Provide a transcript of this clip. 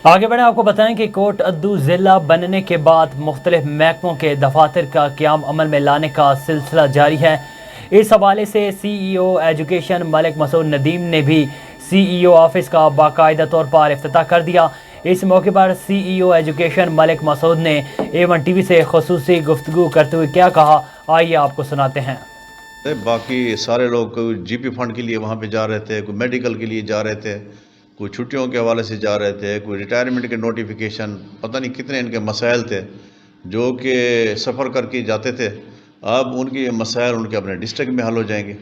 آگے بڑھیں، آپ کو بتائیں کہ کوٹ ادو ضلع بننے کے بعد مختلف محکموں کے دفاتر کا قیام عمل میں لانے کا سلسلہ جاری ہے۔ اس حوالے سے سی ای او ایجوکیشن ملک مسعود ندیم نے بھی سی ای او آفس کا باقاعدہ طور پر افتتاح کر دیا۔ اس موقع پر سی ای او ایجوکیشن ملک مسعود نے A1 ٹی وی سے خصوصی گفتگو کرتے ہوئے کیا کہا، آئیے آپ کو سناتے ہیں۔ باقی سارے لوگ کوئی جی پی فنڈ کے لیے وہاں پہ جا رہے تھے، کوئی میڈیکل کے لیے جا رہے تھے، کوئی چھٹیوں کے حوالے سے جا رہے تھے، کوئی ریٹائرمنٹ کے نوٹیفیکیشن، پتہ نہیں کتنے ان کے مسائل تھے جو کہ سفر کر کے جاتے تھے۔ اب ان کے مسائل ان کے اپنے ڈسٹرکٹ میں حل ہو جائیں گے۔